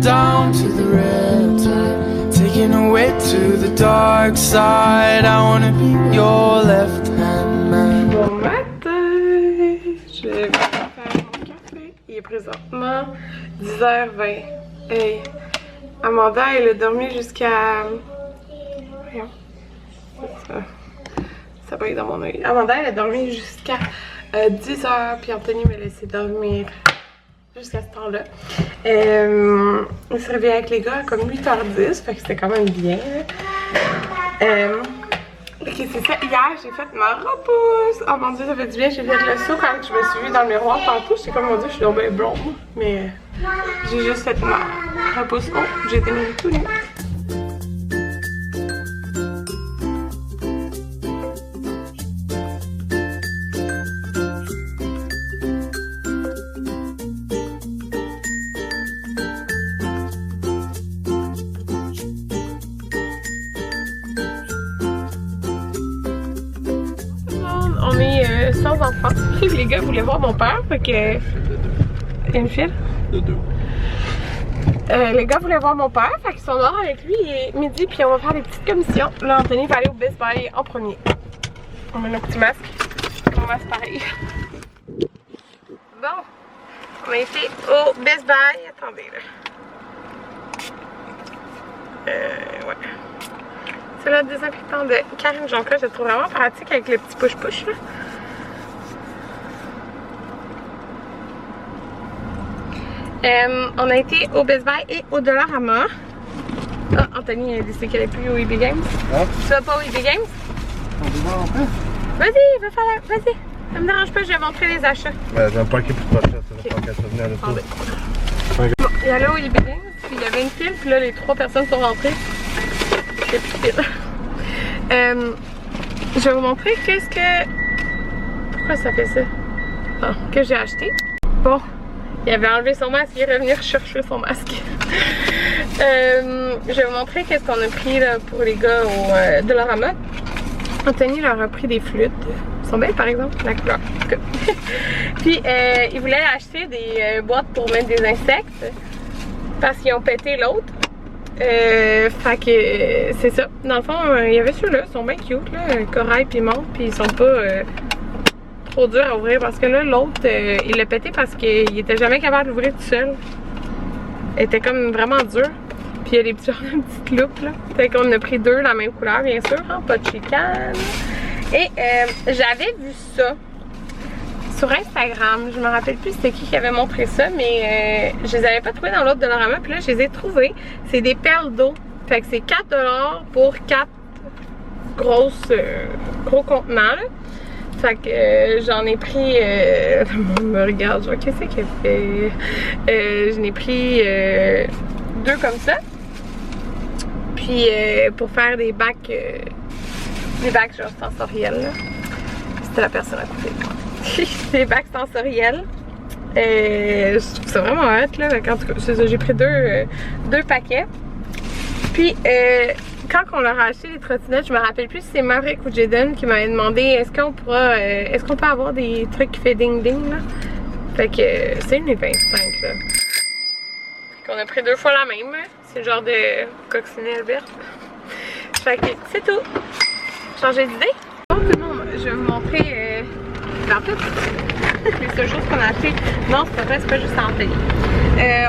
down to the riptide, taking away to the dark side. I wanna be your left hand man. Bon matin! Je vais faire mon café. Il est présentement 10h20. Hey! Amanda, elle a dormi jusqu'à... Voyons. Ça va être dans mon oeil. Amanda, elle a dormi jusqu'à 10h, puis Anthony m'a laissé dormir jusqu'à ce temps-là. On s'est réveillé avec les gars comme 8h10, fait que c'était quand même bien. Ok, c'est ça. Hier, j'ai fait ma repousse. Oh mon dieu, ça fait du bien. J'ai fait le saut quand je me suis vue dans le miroir tantôt. J'étais comme, mon dieu, je suis tombée blonde. Mais j'ai juste fait ma repousse. Oh, j'ai été mis tout nu. On est sans enfants. Les gars voulaient voir mon père, fait que... Il y a une file? De deux. Les gars voulaient voir mon père, fait qu'ils sont dehors avec lui et midi, puis on va faire des petites commissions. Là, Anthony va aller au Best Buy en premier. On met nos petits masques. Mon masque pareil. Bon, on a été au Best Buy. Attendez, là. Ouais. C'est le désinfectant de Karine Jonca, je le trouve vraiment pratique avec le petit push-push là. On a été au Best Buy et au Dollarama. Ah, Anthony a décidé qu'elle n'est plus au EB Games. Ah. Tu vas pas au EB Games? Vas-y, va faire la... Vas-y. Ça me dérange pas, je vais montrer les achats. Ouais, j'ai un paquet plus pas cher, c'est le paquet à venir à l'auto. Bon, il y allait au EB Games, puis il y avait une file, puis là les 3 personnes sont rentrées. Je vais vous montrer qu'est-ce que... Pourquoi ça fait ça? Ah, que j'ai acheté. Bon, il avait enlevé son masque, il est revenu chercher son masque. Je vais vous montrer qu'est-ce qu'on a pris là, pour les gars au Dollarama. Anthony leur a pris des flûtes. Ils sont belles par exemple, la couleur. Puis ils voulaient acheter des boîtes pour mettre des insectes parce qu'ils ont pété l'autre. Fait que c'est ça. Dans le fond, il y avait ceux-là, ils sont bien cute, là, corail puis menthe, puis ils sont pas trop durs à ouvrir parce que là, l'autre, il l'a pété parce qu'il était jamais capable d'ouvrir tout seul. Il était comme vraiment dur. Puis il y a des petites loupes, là. Fait qu'on a pris 2 de la même couleur, bien sûr, hein, pas de chicane. Et j'avais vu ça sur Instagram, je me rappelle plus c'était qui avait montré ça, mais je les avais pas trouvés dans l'autre Dollarama, puis là je les ai trouvés. C'est des perles d'eau, fait que c'est 4$ pour 4 gros contenants là. Fait que j'en ai pris, le monde me regarde, genre qu'est-ce qu'elle fait? J'en ai pris 2 comme ça, puis pour faire des bacs genre sensoriels là. C'était la personne à côté de moi. Des bacs sensoriels. Je trouve ça vraiment hot là. En tout cas, c'est ça, j'ai pris 2 paquets. Puis quand on leur a acheté les trottinettes, je me rappelle plus si c'est Maverick ou Jaden qui m'avait demandé est-ce qu'on pourra est-ce qu'on peut avoir des trucs qui fait ding ding là. Fait que c'est une 25 là. Fait qu'on a pris 2 fois la même. C'est le genre de coccinelle verte. Fait que c'est tout. Changer d'idée. Bon tout le monde, je vais vous montrer en fait les seules choses qu'on a acheté. Non, c'est pas juste Anthony.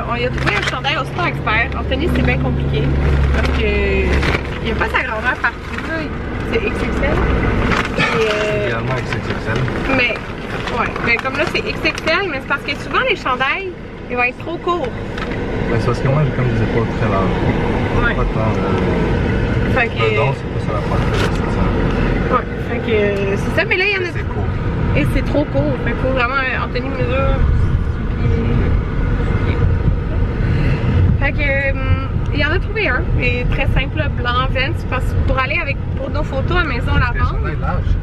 On y a trouvé un chandail au Sport Expert. Anthony, c'est bien compliqué parce que il n'y a pas sa grandeur partout là. C'est XXL. Idéalement XXL. Mais ouais, mais comme là c'est XXL, mais c'est parce que souvent les chandails ils vont être trop courts. Ouais, c'est parce que moi j'ai comme des épaules très larges. Ouais. Pas tant fait que... non, c'est pas ça la part. Ouais, fait que c'est ça, mais là il y en a. C'est court. Et c'est trop court, fait qu'il faut vraiment Anthony mesure. Fait que il y en a trouvé un, et très simple, blanc, Vans, parce que pour aller avec pour nos photos à maison la vendre. Les larges,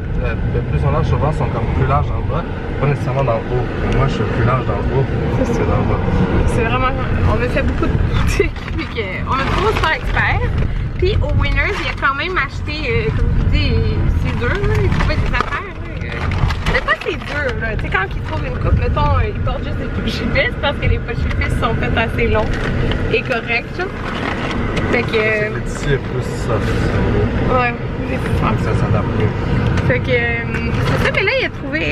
plus on large souvent sont comme plus larges en bas, pas nécessairement dans le haut. Moi je suis plus large dans le haut que dans le bas. C'est vraiment, on a fait beaucoup de boutiques, puis on a trouvé au Sport Expert. Puis au Winners, il a quand même acheté, comme je vous dis, c'est dur, il trouvait des affaires. Des fois, c'est dur, là. Tu sais, quand ils trouvent une coupe, mettons, ils portent juste des poches-fils parce que les poches-fils sont faites assez longs et corrects, là. Fait que. C'est petit et plus soft. Ouais, j'ai plus fort. Ça s'adapte mieux. Fait que. C'est ça, mais là, il a trouvé.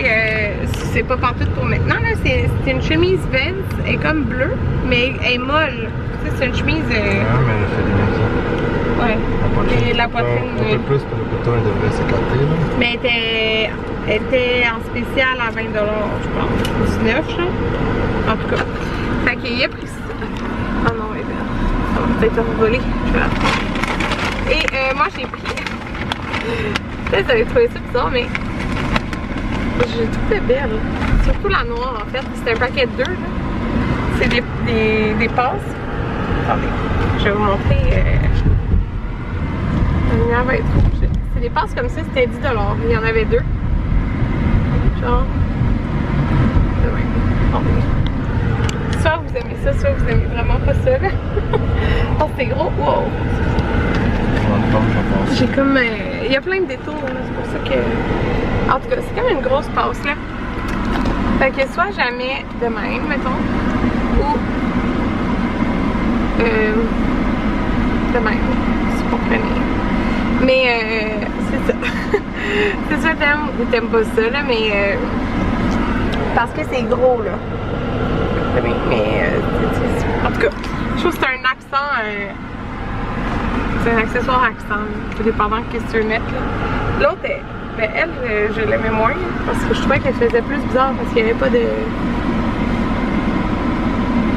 C'est pas partout pour maintenant, là. C'est une chemise Vans. Elle est comme bleue, mais elle est molle. Tu sais, c'est une chemise. Ouais, mais elle fait bien ça. Ouais. Et la poitrine. Un peu plus, que le bouton il devrait s'écarter, là. Mais elle était en spécial à 20$, je pense. 19$, là. En tout cas. Fait qu'il a pris ça. Oh non, elle est belle. Ça va peut-être envoler. Je vais la prendre. Et moi, j'ai pris. Peut-être que vous avez trouvé ça bizarre, mais. J'ai trouvé belle. Surtout la noire, en fait. C'est un paquet de 2, là. C'est des passes. Attendez. Je vais vous montrer. La lumière va être rouge. C'est des passes comme ça, c'était 10$. Il y en avait 2. Genre. De même. Bon. Soit vous aimez ça, soit vous aimez vraiment pas ça. Là. Oh, c'est gros. Wow. J'ai comme. Il y a plein de détours, là. C'est pour ça que. En tout cas, c'est comme une grosse passe, là. Fait que soit jamais de même, mettons. Ou. De même. Si vous comprenez. Mais c'est ça. C'est sûr que t'aimes ou t'aimes pas ça, là, mais parce que c'est gros, là. Mais en tout cas, je trouve que c'est un accent. C'est un accessoire accent, tout dépendant de ce que tu veux mettre. L'autre, ben elle, je l'aimais moins parce que je trouvais qu'elle faisait plus bizarre parce qu'il n'y avait pas de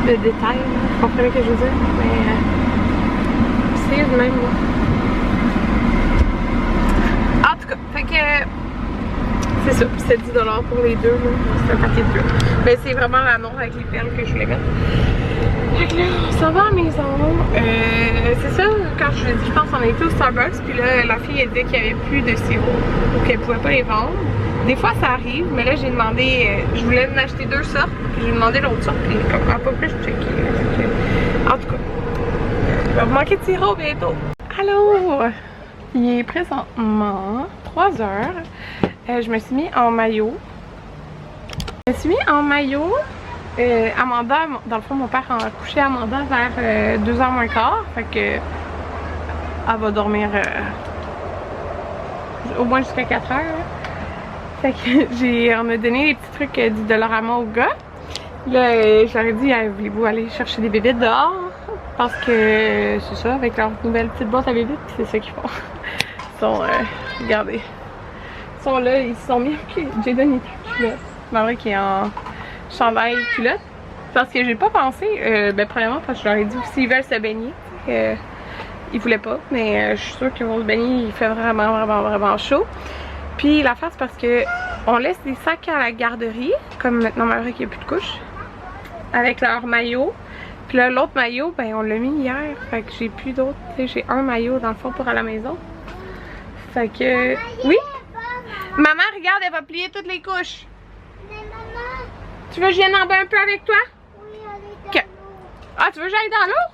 détails. Vous comprenez ce que je veux dire? Mais c'est le même, là. En tout cas, fait que c'est ça, c'est 10$ pour les deux, c'est un paquet de 2. Mais c'est vraiment la noire avec les perles que je voulais mettre. Fait que là, on s'en va à la maison. C'est ça, quand je dis, je pense qu'on était au Starbucks, puis là, la fille elle disait qu'il n'y avait plus de sirop ou qu'elle pouvait pas les vendre. Des fois ça arrive, mais là j'ai demandé, je voulais en acheter 2 sortes, puis j'ai demandé l'autre sorte, puis comme un peu plus checké. En tout cas, il va me manquer de sirop bientôt. Allô! Il est présentement 3h. Je me suis mis en maillot. Amanda, dans le fond, mon père a couché Amanda vers 2h moins quart. Fait que elle va dormir au moins jusqu'à 4h. Fait que on a donné les petits trucs du Dollarama au gars. Là, je leur ai dit, voulez-vous aller chercher des bébites dehors? Parce que c'est ça, avec leur nouvelle petite boîte à bébites, c'est ça qu'ils font. Ils sont, regardez, ils sont là, ils se sont mis, j'ai donné culotte. Ma vrai qui est en chandail culotte. Parce que j'ai pas pensé, ben premièrement parce que je leur ai dit s'ils veulent se baigner, ils voulaient pas, mais je suis sûre qu'ils vont se baigner, il fait vraiment chaud. Puis l'affaire c'est parce que on laisse des sacs à la garderie, comme maintenant ma vrai qu'il n'y a plus de couches, avec leur maillot. Puis là l'autre maillot, ben on l'a mis hier, fait que j'ai plus d'autres, j'ai un maillot dans le fond pour à la maison. Fait que, oui? Maman, regarde, elle va plier toutes les couches. Mais maman, tu veux que je vienne en bas un peu avec toi? oui, allez dans l'eau. Ah, tu veux que j'aille dans l'eau?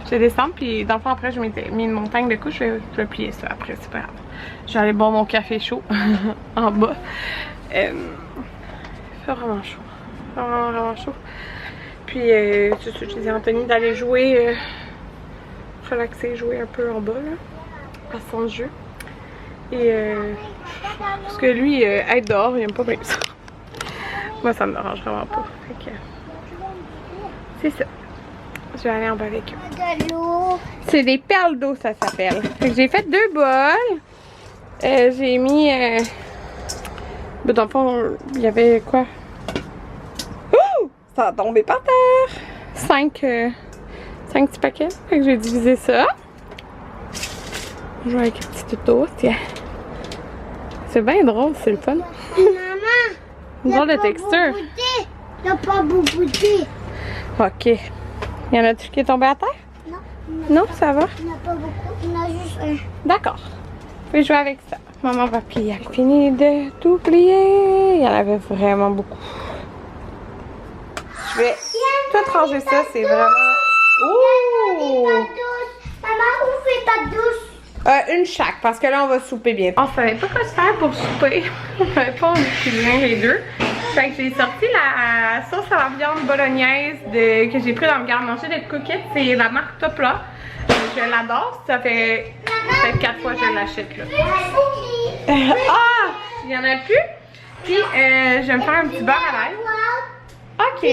Je vais descendre, puis dans le fond, après, je m'étais mis une montagne de couches. Je vais plier ça après, c'est pas grave. Je vais aller boire mon café chaud en bas. Il fait vraiment chaud. Vraiment chaud. Puis, c'est ça, j'ai dit à Anthony d'aller jouer, relaxer, jouer un peu en bas, là, à son jeu. Et, parce que lui, être dehors, il aime pas bien ça. Moi, ça me dérange vraiment pas. Fait que, c'est ça. Je vais aller en bas avec eux. De l'eau. C'est des perles d'eau, ça s'appelle. Fait que j'ai fait 2 bols. J'ai mis... Ben, dans le fond, il y avait quoi? Oh! Ça a tombé par terre! 5 petits paquets. Fait que j'ai divisé ça. Je joue avec un petit tuto, tiens. C'est bien drôle, c'est le fun. Maman, Une drôle de texture. il n'y a pas beaucoup de Ok. Y en a-tu qui est tombé à terre? Non. Non, ça va? Il n'y en a pas beaucoup, il y en a juste un. D'accord. Je vais jouer avec ça. Maman va plier. Elle a fini de tout plier. Il y en avait vraiment beaucoup. Je vais tout ranger ça. C'est vraiment... Ouh! Maman, ouvre ta douche. Une chaque, parce que là, on va souper bien. On savait pas quoi se faire pour souper. On savait pas, on cuisiner les deux. Fait que j'ai sorti la sauce à la viande bolognaise que j'ai pris dans le garde-manger de Cookit. C'est la marque Topla. Je l'adore. Ça fait peut-être 4 fois que je l'achète là. Ah! Il y en a plus. Puis, je vais me faire un petit beurre à l'ail. Ok.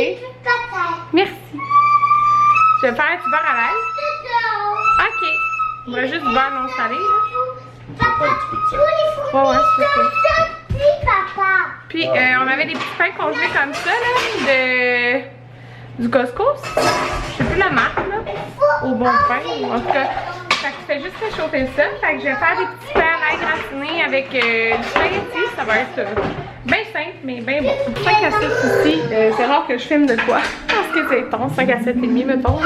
Merci. Je vais me faire un petit beurre à l'ail. Ok. On va juste du beurre non salé. Ouais, c'est ça. Puis, on avait des petits pains congelés comme ça, là, du Costco. Je sais plus la marque, là. Au bon pain. En tout cas, fait que tu fais juste réchauffer ça. Fait que je vais faire des petits pains à l'ail gratinés avec du spaghetti. Ça va être bien simple, mais bien bon. 5 à 7 ici. C'est rare que je filme de quoi. Parce que c'est ton 5 à 7,5, mettons.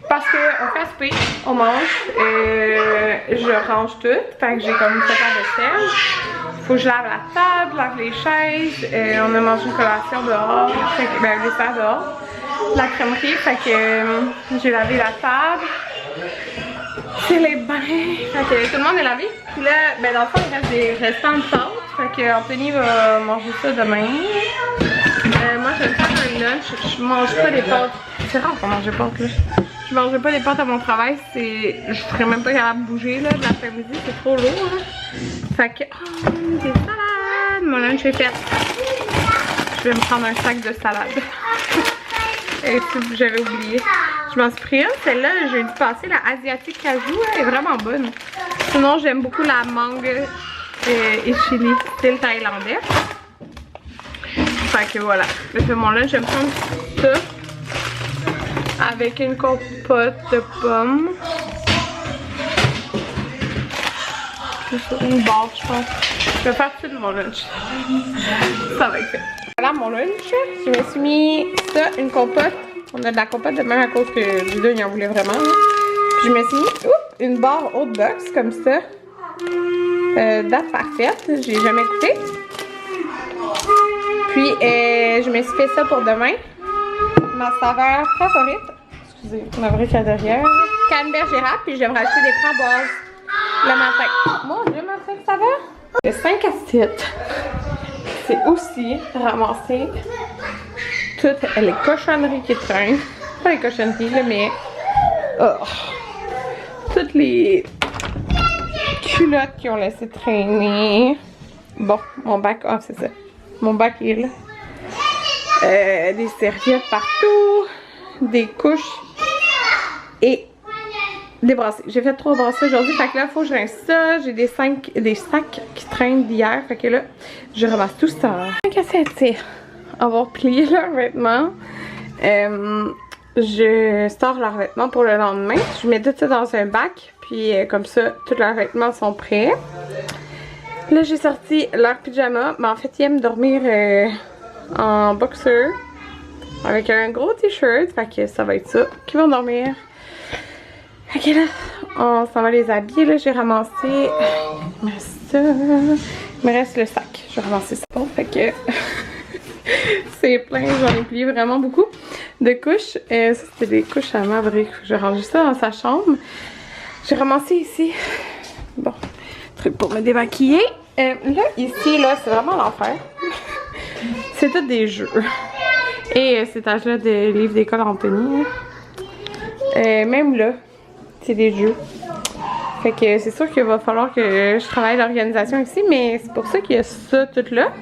Parce qu'on fait souper, on mange, je range tout, fait que j'ai comme fait la vaisselle. Faut que je lave la table, lave les chaises, on a mangé une collation dehors, fait que, ben, le dessert dehors, la crèmerie, fait que j'ai lavé la table. C'est les bains, fait que tout le monde est lavé. Puis là, ben dans le fond, il reste des restants de pâtes, fait que Anthony va manger ça demain. Moi, je vais me faire un lunch, je mange pas des pâtes. C'est rare qu'on mange des pâtes là. Je mangerai pas des pâtes à mon travail, je serais même pas capable de bouger là, de l'après-midi, c'est trop lourd. Là. Fait que, oh, des salades, mon lunch est fait. Je vais me prendre un sac de salade. Et si j'avais oublié. Je m'en suis pris une, celle-là, j'ai dû passer la asiatique cajou, elle est vraiment bonne. Sinon, j'aime beaucoup la mangue et chili, style thaïlandais. Fait que voilà, je fais mon lunch, je vais me prendre ça. Avec une compote de pommes. Une barre, je pense. Je vais faire tout de mon lunch. Ça va être fait. Voilà mon lunch. Je me suis mis ça, une compote. On a de la compote de même à cause que les deux, ils en voulaient vraiment. Puis je me suis mis une barre haute box comme ça. Date parfaite. J'ai jamais goûté. Puis je me suis fait ça pour demain. Ma saveur favorite, excusez, ma vraie à derrière, canneberge érable, puis je vais me rajouter des framboises le matin. Mon Dieu, ma vraie saveur! De 5 à 7, c'est aussi ramasser toutes les cochonneries qui traînent. Pas les cochonneries, là, mais toutes les culottes qui ont laissé traîner. Bon, mon bac, c'est ça. Mon bac est là. Des serviettes partout, des couches et des brassées. J'ai fait 3 brassées aujourd'hui, fait que là, il faut que je rince ça. J'ai des sacs qui traînent d'hier, fait que là, je ramasse tout ça. 5 à 7, c'est avoir plié leurs vêtements. Je sors leurs vêtements pour le lendemain. Je mets tout ça dans un bac, puis comme ça, tous leurs vêtements sont prêts. Là, j'ai sorti leur pyjama, mais en fait, ils aiment dormir en boxer avec un gros t-shirt, fait que ça va être ça qu'ils vont dormir. Fait que là, on s'en va les habiller. Là, j'ai ramassé, il me reste ça, il me reste le sac. Je vais ramasser ça. Bon, fait que c'est plein, j'en ai plié vraiment beaucoup de couches. Ça, c'était des couches à Maverick. Je range ça dans sa chambre. J'ai ramassé ici, bon, truc pour me démaquiller. Là, ici, là, c'est vraiment l'enfer. C'est tout des jeux. Et cet âge-là de livre d'école Anthony. Même là, c'est des jeux. Fait que c'est sûr qu'il va falloir que je travaille l'organisation ici, mais c'est pour ça qu'il y a ça tout là.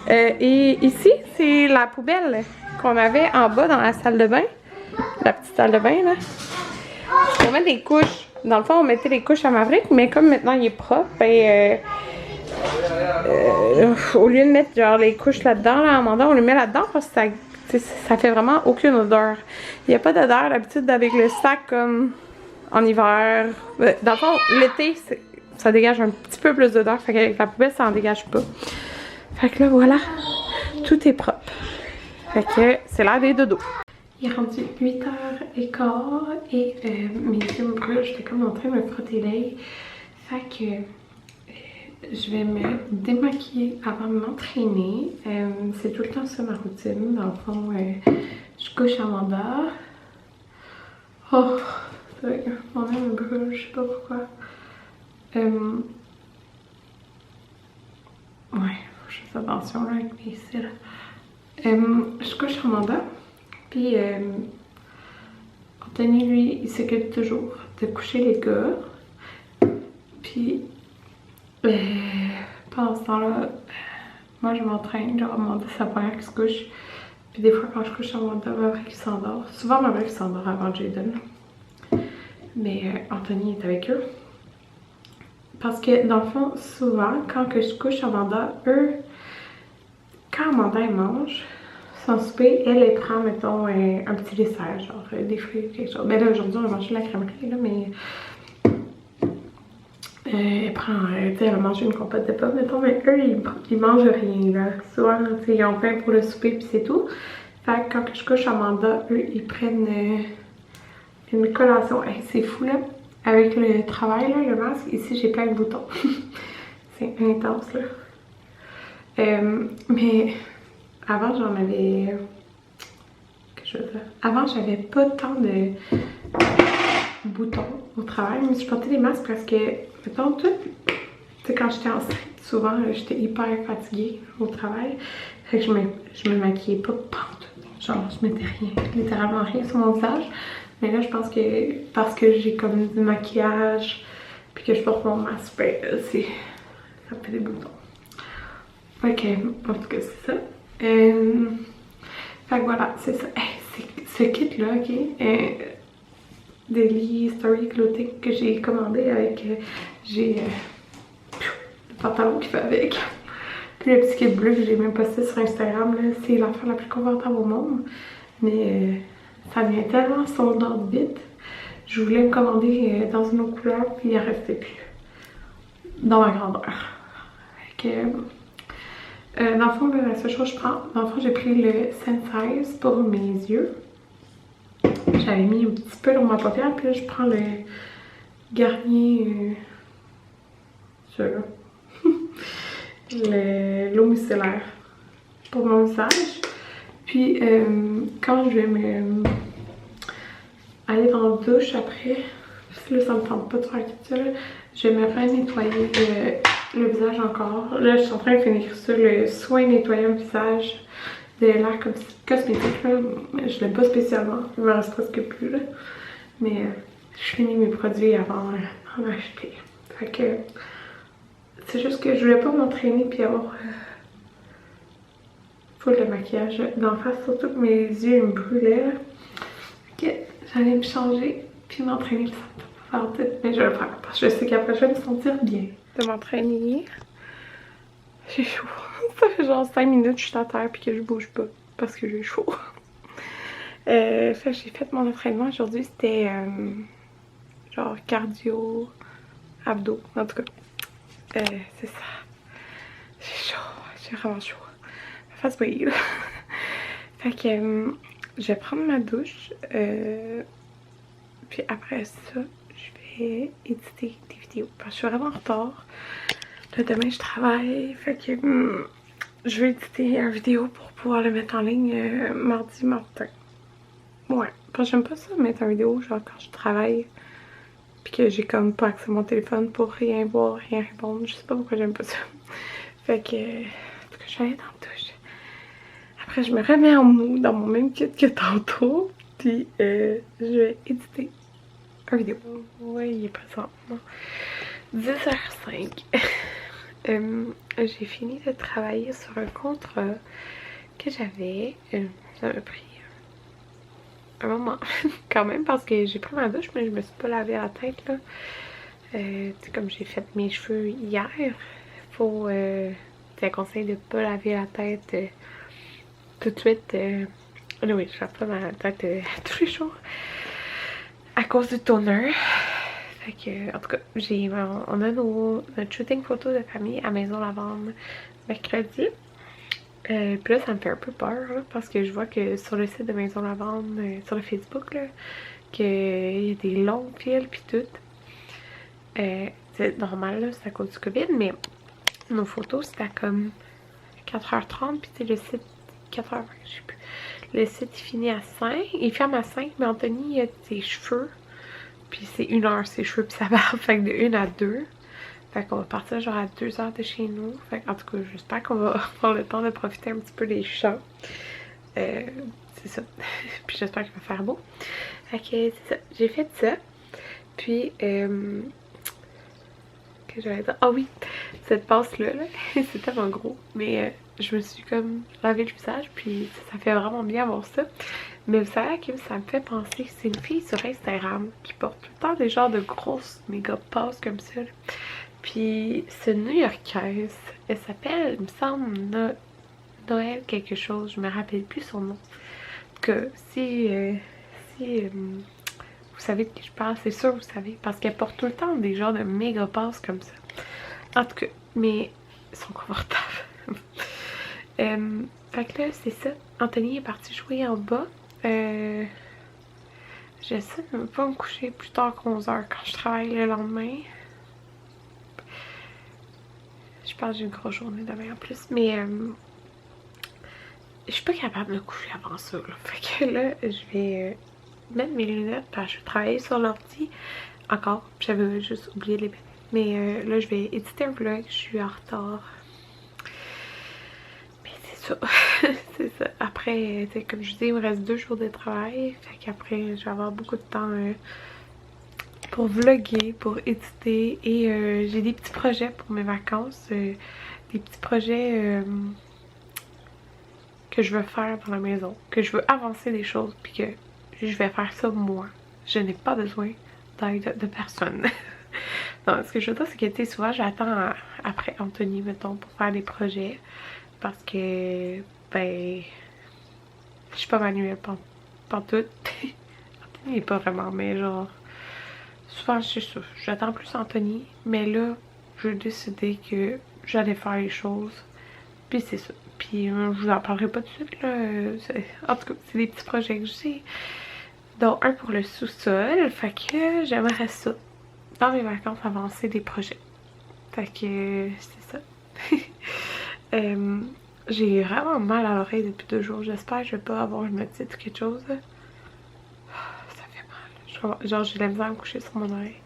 Et ici, c'est la poubelle qu'on avait en bas dans la salle de bain. La petite salle de bain, là. On met des couches. Dans le fond, on mettait les couches à Maverick, mais comme maintenant il est propre, ben, au lieu de mettre genre les couches là-dedans, là, en mandant, on les met là-dedans parce que ça fait vraiment aucune odeur. Il n'y a pas d'odeur d'habitude avec le sac comme en hiver. Dans le fond, l'été, ça dégage un petit peu plus d'odeur, fait qu'avec la poubelle, ça en dégage pas. Fait que là, voilà, tout est propre. Fait que c'est l'heure des dodos. Il est rendu 8h15 et mes yeux me brûlent, j'étais comme en train de me frotter l'œil. Fait que je vais me démaquiller avant de m'entraîner. C'est tout le temps ça ma routine. Dans le fond, je couche Amanda. Oh, mon œil me brûle, je sais pas pourquoi. Ouais, je fais attention là avec mes cils. Je couche sur Amanda, puis Anthony, lui, il s'occupe toujours de coucher les gars. Puis pendant ce temps-là, moi je m'entraîne, genre Amanda, sa première qui se couche. Puis des fois quand je couche Amanda, ma vraie qui s'endort. Souvent ma vraie qui s'endort avant Jaden. Mais Anthony est avec eux. Parce que dans le fond, souvent, quand que je couche Amanda, quand Amanda elle mange son souper, elle prend, mettons, un petit dessert, genre des fruits ou quelque chose. Ben là, aujourd'hui, on a mangé de la crèmerie, là, mais elle prend, tu sais, elle a mangé une compote de pommes, mettons, mais eux, ils mangent rien, là. Souvent, tu sais, ils ont faim pour le souper, puis c'est tout. Fait que quand je couche Amanda, eux, ils prennent une collation. Hey, c'est fou, là. Avec le travail, là, le masque, ici, j'ai plein de boutons. C'est intense, là. Mais avant, j'en avais... Qu'est-ce que je veux dire? Avant, j'avais pas tant de boutons au travail, mais je portais des masques parce que, mettons, tu sais, quand j'étais enceinte, souvent, j'étais hyper fatiguée au travail. Fait que je me maquillais pas pantoute. Genre, je mettais rien, littéralement rien sur mon visage. Mais là, je pense que parce que j'ai comme du maquillage, puis que je porte mon masque, ben, ça fait des boutons. Ok, en tout cas, c'est ça. Fait que voilà, c'est ça. Hey, ce kit-là, ok, Daily Story Clothing que j'ai commandé avec, j'ai le pantalon qui va avec. Puis le petit kit bleu que j'ai même posté sur Instagram, là, c'est l'affaire la plus confortable au monde. Mais ça vient tellement sold out vite. Je voulais me commander dans une autre couleur, puis il en restait plus. Dans ma grandeur. Fait que, dans le fond, la seule chose que je prends, dans le fond, j'ai pris le Sensize pour mes yeux. J'avais mis un petit peu dans ma paupière, puis là, je prends le Garnier. Celui-là. L'eau micellaire pour mon visage. Puis quand je vais aller dans la douche après, parce que là ça me tente pas de faire ça, là, je vais me nettoyer le visage encore. Là je suis en train de finir sur le soin nettoyant visage de l'air cosmétique là. Je l'aime pas spécialement, il me reste presque plus là. Mais je finis mes produits avant d'en acheter. Fait que c'est juste que je voulais pas m'entraîner puis avoir full de maquillage d'en face, surtout que mes yeux me brûlaient. Ok, j'allais me changer puis m'entraîner, ça me fait faire tout, mais je vais le faire parce que je sais qu'après je vais me sentir bien. De m'entraîner, j'ai chaud. Ça fait genre 5 minutes que je suis à terre puis que je bouge pas parce que j'ai chaud. Fait que j'ai fait mon entraînement aujourd'hui, c'était genre cardio, abdos, en tout cas. C'est ça. J'ai chaud, j'ai vraiment chaud. Ma face brille. Fait que je vais prendre ma douche. Puis après ça, je vais éditer des vidéos. Parce que je suis vraiment en retard. Là, demain, je travaille. Fait que je vais éditer une vidéo pour pouvoir le mettre en ligne mardi matin. Ouais. Parce que j'aime pas ça mettre une vidéo genre quand je travaille. Puis que j'ai comme pas accès à mon téléphone pour rien voir, rien répondre. Je sais pas pourquoi j'aime pas ça. Fait que je vais aller dans la douche. Après je me remets en mou dans mon même kit que tantôt. Puis je vais éditer une vidéo. Ouais, il est présent. 10h05. J'ai fini de travailler sur un contrat que j'avais. Ça m'a pris un moment quand même parce que j'ai pris ma douche mais je me suis pas lavé la tête là. Comme j'ai fait mes cheveux hier, faut c'est un conseil de pas laver la tête tout de suite. Oui, je lave pas ma tête tous les jours à cause du toner. Fait que en tout cas on a notre shooting photo de famille à Maison Lavande mercredi. Puis là ça me fait un peu peur là, parce que je vois que sur le site de Maison Lavande, sur le Facebook là, qu'il y a des longues files puis tout. C'est normal là, c'est à cause du COVID, mais nos photos c'était comme 4h30 puis le site 4h20, je sais plus. Le site il finit à 5, il ferme à 5, mais Anthony il a ses cheveux, puis c'est 1h ses cheveux puis sa barbe, fait que de 1 à 2. Fait qu'on va partir genre à 2 heures de chez nous. Fait en tout cas, j'espère qu'on va avoir le temps de profiter un petit peu des champs. C'est ça. Puis j'espère qu'il va faire beau. Fait que c'est ça. J'ai fait ça. Puis, que j'allais dire? Ah oui, cette passe-là, là, c'est tellement gros. Mais je me suis comme lavé le visage. Puis ça fait vraiment bien avoir ça. Mais vous savez que ça me fait penser que c'est une fille sur Instagram qui porte tout le temps des genres de grosses méga passes comme ça. Là. Puis c'est une New-Yorkaise. Elle s'appelle, il me semble, Noël quelque chose. Je me rappelle plus son nom. Que si vous savez de qui je parle, c'est sûr vous savez. Parce qu'elle porte tout le temps des genres de méga passes comme ça. En tout cas, mais ils sont confortables. Fait que là, c'est ça. Anthony est parti jouer en bas. J'essaie de ne pas me coucher plus tard qu'11h quand je travaille le lendemain. Je pense que j'ai une grosse journée demain en plus. Mais je suis pas capable de me coucher avant ça. Là. Fait que là, je vais mettre mes lunettes parce que je vais travailler sur l'ordi. Encore, j'avais juste oublié de les mettre. Mais là, je vais éditer un vlog. Je suis en retard. Mais c'est ça. C'est ça. Après, comme je dis, il me reste 2 jours de travail. Fait qu'après, je vais avoir beaucoup de temps pour vlogger, pour éditer. Et j'ai des petits projets pour mes vacances. Des petits projets que je veux faire dans la maison. Que je veux avancer des choses. Puis que je vais faire ça moi. Je n'ai pas besoin d'aide de personne. Non, ce que je veux dire, c'est que tu sais, souvent j'attends après Anthony, mettons, pour faire des projets. Parce que, ben, je suis pas manuelle pantoute. Anthony n'est pas vraiment, mais genre, souvent c'est ça. J'attends plus Anthony, mais là, j'ai décidé que j'allais faire les choses. Puis c'est ça. Puis je vous en parlerai pas tout de suite, là. En tout cas, c'est des petits projets que j'ai. Dont un pour le sous-sol. Fait que j'aimerais ça. Dans mes vacances, avancer des projets. Fait que c'est ça. J'ai vraiment mal à l'oreille depuis 2 jours. J'espère que je vais pas avoir une otite ou quelque chose. Ça fait mal. Genre j'ai de la misère à me coucher sur mon oreille.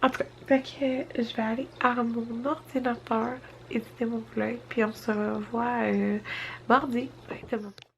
En tout cas, fait que je vais aller à mon ordinateur, éditer mon vlog. Puis on se revoit mardi. Exactement.